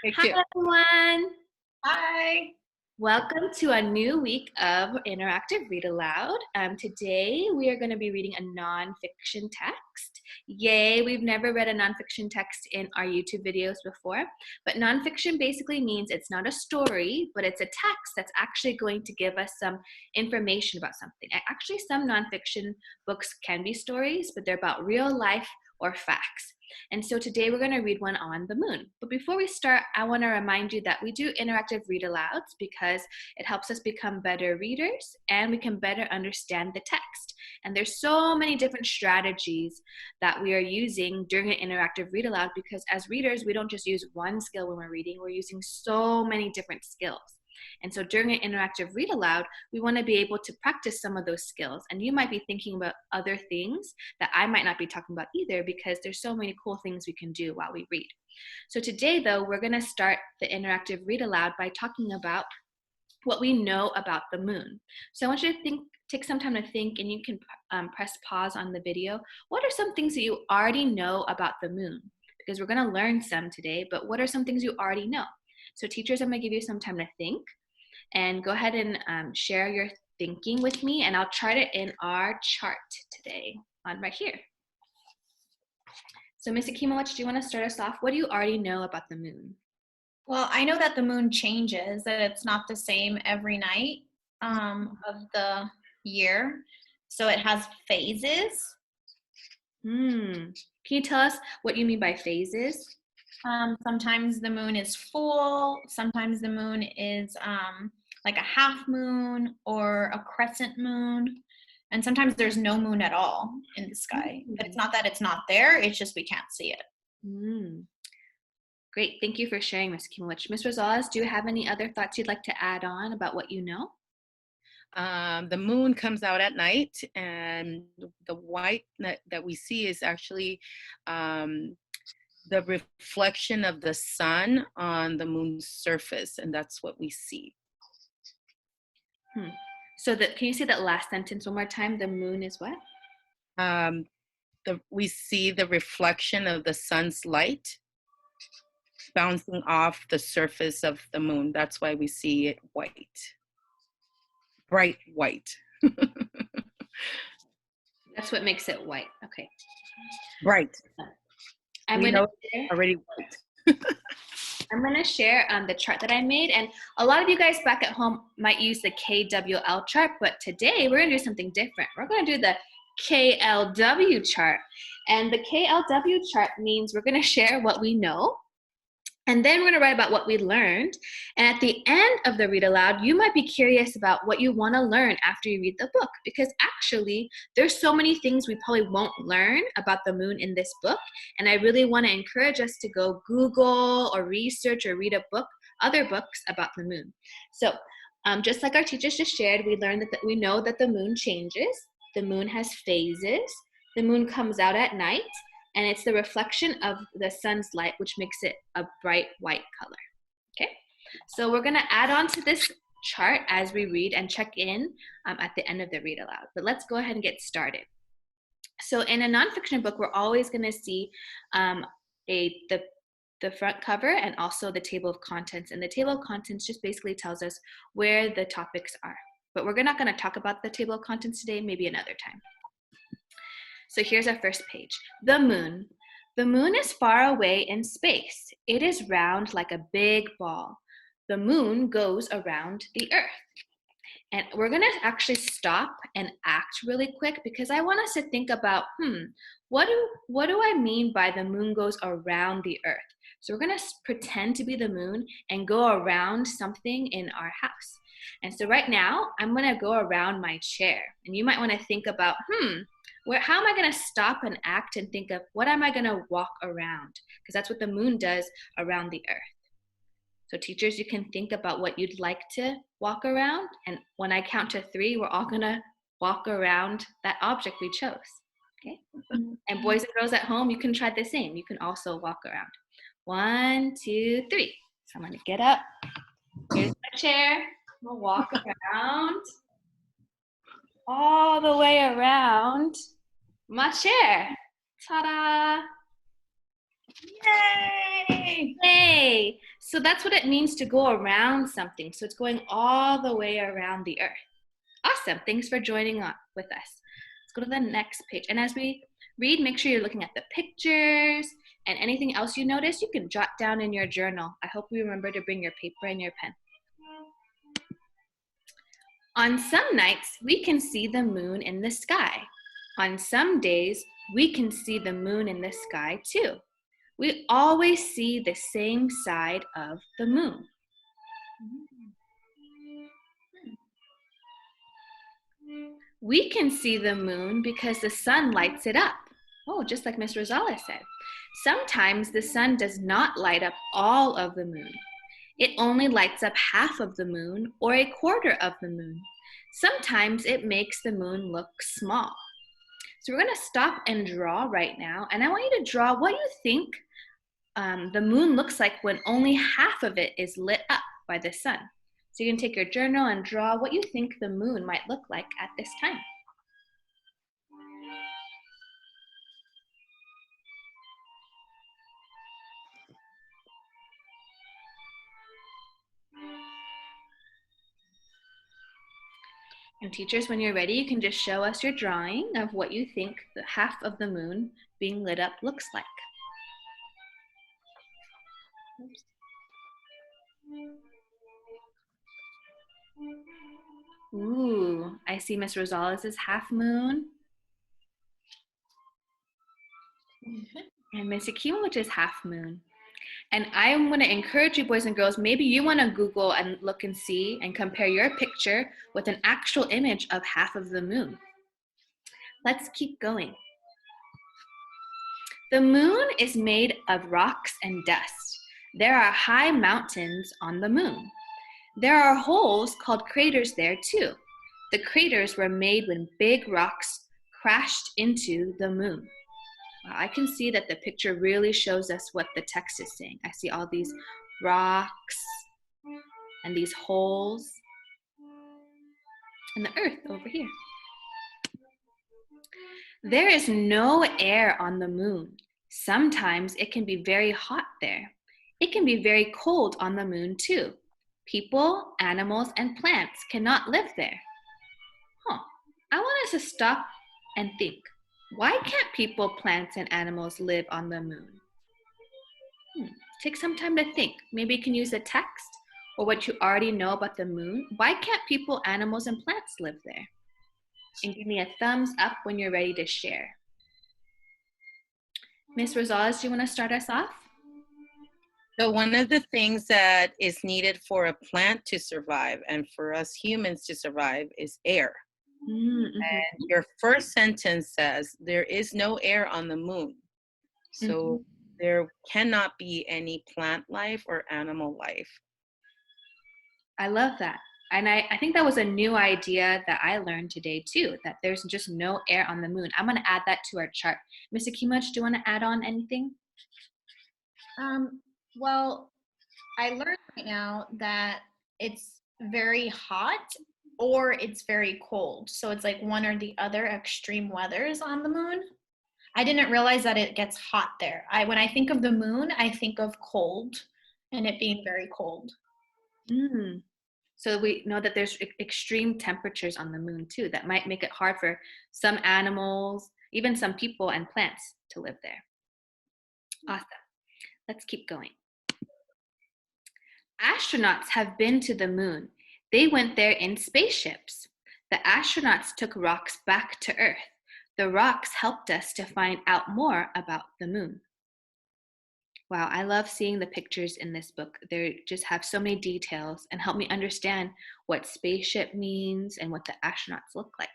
Thank Hi, you. everyone. Hi. Welcome to a new week of Interactive Read Aloud. Today, we are going to be reading a nonfiction text. Yay, we've never read a nonfiction text in our YouTube videos before. But nonfiction basically means it's not a story, but it's a text that's actually going to give us some information about something. Actually, some nonfiction books can be stories, but they're about real life or facts. And so today we're going to read one on the moon. But before we start, I want to remind you that we do interactive read alouds because it helps us become better readers and we can better understand the text. And there's so many different strategies that we are using during an interactive read aloud because as readers, we don't just use one skill when we're reading, we're using so many different skills. And so during an interactive read aloud, we want to be able to practice some of those skills. And you might be thinking about other things that I might not be talking about either because there's so many cool things we can do while we read. So today, though, we're going to start the interactive read aloud by talking about what we know about the moon. So I want you to take some time to think, and you can press pause on the video. What are some things that you already know about the moon? Because we're going to learn some today, but what are some things you already know? So teachers, I'm going to give you some time to think and go ahead and share your thinking with me, and I'll chart it in our chart today on right here. So Ms. Akimowicz, do you want to start us off? What do you already know about the moon? Well, I know that the moon changes, that it's not the same every night of the year. So it has phases. Can you tell us what you mean by phases? Sometimes the moon is full. Sometimes the moon is like a half moon or a crescent moon. And sometimes there's no moon at all in the sky. But it's not that it's not there. It's just we can't see it. Great. Thank you for sharing, Ms. Akimowicz. Ms. Rosales, do you have any other thoughts you'd like to add on about what you know? The moon comes out at night, and the white that we see is actually the reflection of the sun on the moon's surface, and that's what we see. So can you say that last sentence one more time? The moon is what? We see the reflection of the sun's light bouncing off the surface of the moon. That's why we see it white. Bright white. That's what makes it white. Okay. Bright. I'm going to share the chart that I made, and a lot of you guys back at home might use the KWL chart, but today we're going to do something different. We're going to do the KLW chart, and the KLW chart means we're going to share what we know, and then we're going to write about what we learned. And at the end of the read aloud, you might be curious about what you want to learn after you read the book, because actually there's so many things we probably won't learn about the moon in this book. And I really want to encourage us to go Google or research or read other books about the moon. So just like our teachers just shared, we learned that we know that the moon changes. The moon has phases. The moon comes out at night. And it's the reflection of the sun's light, which makes it a bright white color. Okay, so we're going to add on to this chart as we read and check in at the end of the read aloud. But let's go ahead and get started. So in a nonfiction book, we're always going to see the front cover and also the table of contents. And the table of contents just basically tells us where the topics are. But we're not going to talk about the table of contents today, maybe another time. So here's our first page. The moon. The moon is far away in space. It is round like a big ball. The moon goes around the earth. And we're going to actually stop and act really quick because I want us to think about, what do I mean by the moon goes around the earth? So we're going to pretend to be the moon and go around something in our house. And so right now, I'm going to go around my chair. And you might want to think about, how am I going to stop and act and think of what am I going to walk around? Because that's what the moon does around the earth. So teachers, you can think about what you'd like to walk around. And when I count to 3, we're all going to walk around that object we chose. Okay? And boys and girls at home, you can try the same. You can also walk around. 1, 2, 3. So I'm going to get up. Here's my chair. We'll walk around all the way around my chair. Ta-da! Yay! Yay! So that's what it means to go around something. So it's going all the way around the earth. Awesome. Thanks for joining on with us. Let's go to the next page. And as we read, make sure you're looking at the pictures and anything else you notice, you can jot down in your journal. I hope you remember to bring your paper and your pen. On some nights, we can see the moon in the sky. On some days, we can see the moon in the sky too. We always see the same side of the moon. We can see the moon because the sun lights it up. Oh, just like Ms. Rosales said. Sometimes the sun does not light up all of the moon. It only lights up half of the moon or a quarter of the moon. Sometimes it makes the moon look small. So we're going to stop and draw right now. And I want you to draw what you think the moon looks like when only half of it is lit up by the sun. So you can take your journal and draw what you think the moon might look like at this time. And teachers, when you're ready, you can just show us your drawing of what you think the half of the moon being lit up looks like. Oops. Ooh, I see Miss Rosales' half moon. And Miss Akimovich is half moon. And I'm going to encourage you, boys and girls, maybe you want to Google and look and see and compare your picture with an actual image of half of the moon. Let's keep going. The moon is made of rocks and dust. There are high mountains on the moon. There are holes called craters there too. The craters were made when big rocks crashed into the moon. Wow, I can see that the picture really shows us what the text is saying. I see all these rocks and these holes and the earth over here. There is no air on the moon. Sometimes it can be very hot there. It can be very cold on the moon too. People, animals, and plants cannot live there. I want us to stop and think. Why can't people, plants, and animals live on the moon? Take some time to think. Maybe you can use a text or what you already know about the moon. Why can't people, animals, and plants live there? And give me a thumbs up when you're ready to share. Ms. Rosales, do you want to start us off? So one of the things that is needed for a plant to survive and for us humans to survive is air. Mm-hmm. And your first sentence says there is no air on the moon. So there cannot be any plant life or animal life. I love that. And I think that was a new idea that I learned today too, that there's just no air on the moon. I'm going to add that to our chart. Ms. Akimach, do you want to add on anything? Well, I learned right now that it's very hot or it's very cold. So it's like one or the other extreme weathers on the moon. I didn't realize that it gets hot there. When I think of the moon, I think of cold and it being very cold. So we know that there's extreme temperatures on the moon too that might make it hard for some animals, even some people and plants to live there. Awesome. Let's keep going. Astronauts have been to the moon. They went there in spaceships. The astronauts took rocks back to Earth. The rocks helped us to find out more about the moon. Wow, I love seeing the pictures in this book. They just have so many details and help me understand what spaceship means and what the astronauts look like.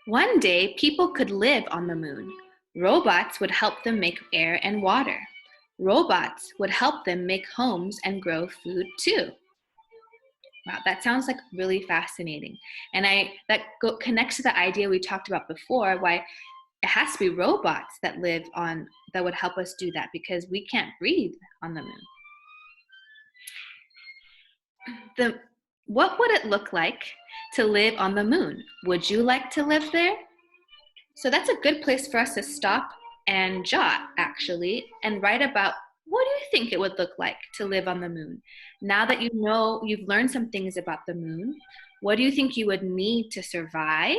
One day, people could live on the moon. Robots would help them make air and water. Robots would help them make homes and grow food too. Wow, that sounds like really fascinating. And that connects to the idea we talked about before, why it has to be robots that live on, that would help us do that because we can't breathe on the moon. What would it look like to live on the moon? Would you like to live there? So that's a good place for us to stop and jot actually, and write about what do you think it would look like to live on the moon? Now that you know, you've learned some things about the moon, what do you think you would need to survive?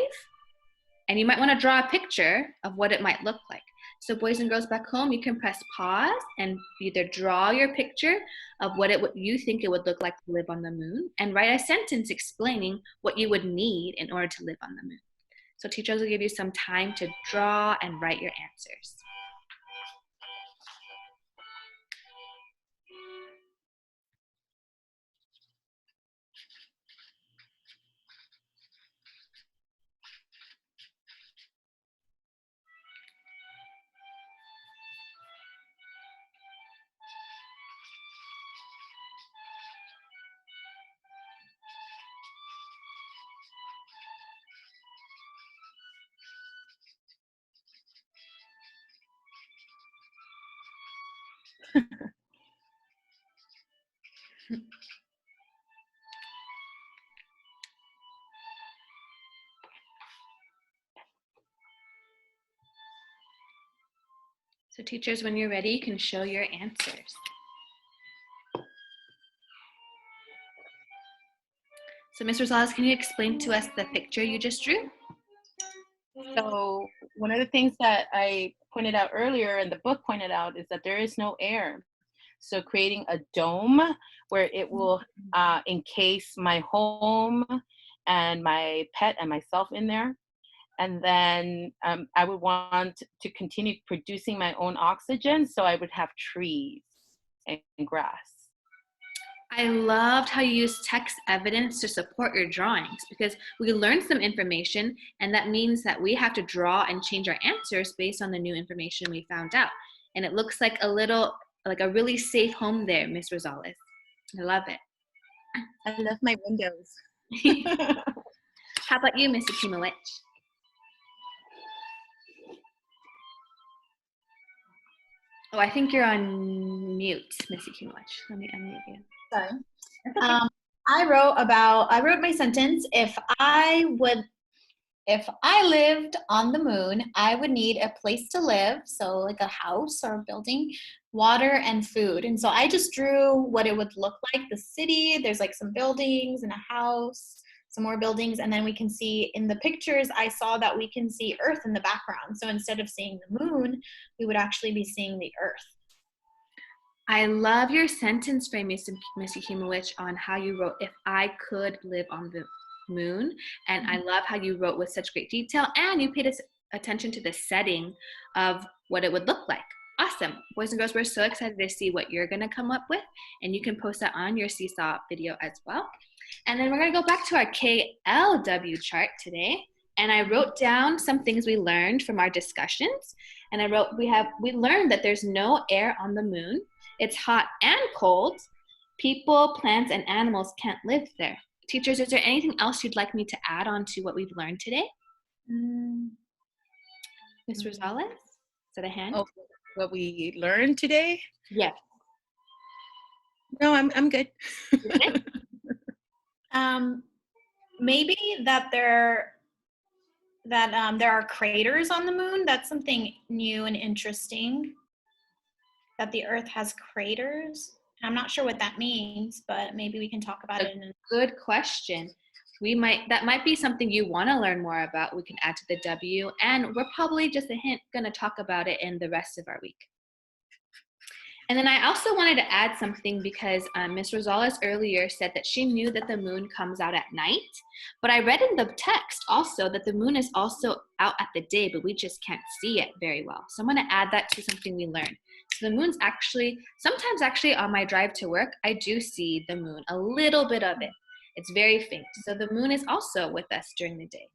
And you might want to draw a picture of what it might look like. So boys and girls back home, you can press pause and either draw your picture of what you think it would look like to live on the moon, and write a sentence explaining what you would need in order to live on the moon. So teachers will give you some time to draw and write your answers. So teachers, when you're ready, you can show your answers. So Ms. Rosales, can you explain to us the picture you just drew? So one of the things that I pointed out earlier and the book pointed out is that there is no air. So creating a dome where it will encase my home and my pet and myself in there. And then I would want to continue producing my own oxygen, so I would have trees and grass. I loved how you used text evidence to support your drawings, because we learned some information, and that means that we have to draw and change our answers based on the new information we found out. And it looks like a really safe home there, Miss Rosales. I love it. I love my windows. How about you, Mr. Kimowich? Oh, I think you're on mute, Missy Kimowich. Let me unmute you. Sorry. Okay. I wrote my sentence. If I lived on the moon, I would need a place to live, so like a house or a building, water, and food. And so I just drew what it would look like, the city. There's like some buildings and a house, some more buildings, and then we can see in the pictures, I saw that we can see Earth in the background. So instead of seeing the moon, we would actually be seeing the Earth. I love your sentence frame, Missy Kimowich, on how you wrote, if I could live on the moon. And I love how you wrote with such great detail, and you paid attention to the setting of what it would look like. Awesome. Boys and girls, we're so excited to see what you're going to come up with, and you can post that on your Seesaw video as well. And then we're going to go back to our KLW chart today. And I wrote down some things we learned from our discussions. And I wrote, we learned that there's no air on the moon. It's hot and cold. People, plants, and animals can't live there. Teachers, is there anything else you'd like me to add on to what we've learned today? Ms. Rosales? Is that a hand? Oh, what we learned today? Yes. No, I'm good. Maybe that there are craters on the moon. That's something new and interesting. That the Earth has craters. I'm not sure what that means, but maybe we can talk about it. Good question. That might be something you want to learn more about. We can add to the W, and we're probably just a hint going to talk about it in the rest of our week. And then I also wanted to add something, because Ms. Rosales earlier said that she knew that the moon comes out at night, but I read in the text also that the moon is also out at the day, but we just can't see it very well. So I'm going to add that to something we learned. So the moon's sometimes on my drive to work, I do see the moon, a little bit of it. It's very faint. So the moon is also with us during the day.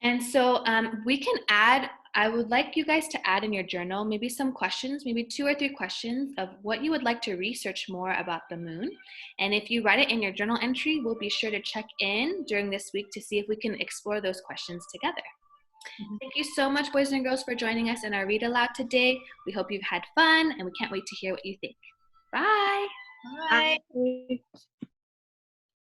And so I would like you guys to add in your journal maybe some questions, maybe 2 or 3 questions of what you would like to research more about the moon. And if you write it in your journal entry, we'll be sure to check in during this week to see if we can explore those questions together. Thank you so much, boys and girls, for joining us in our Read Aloud today. We hope you've had fun, and we can't wait to hear what you think. Bye. Bye. Bye.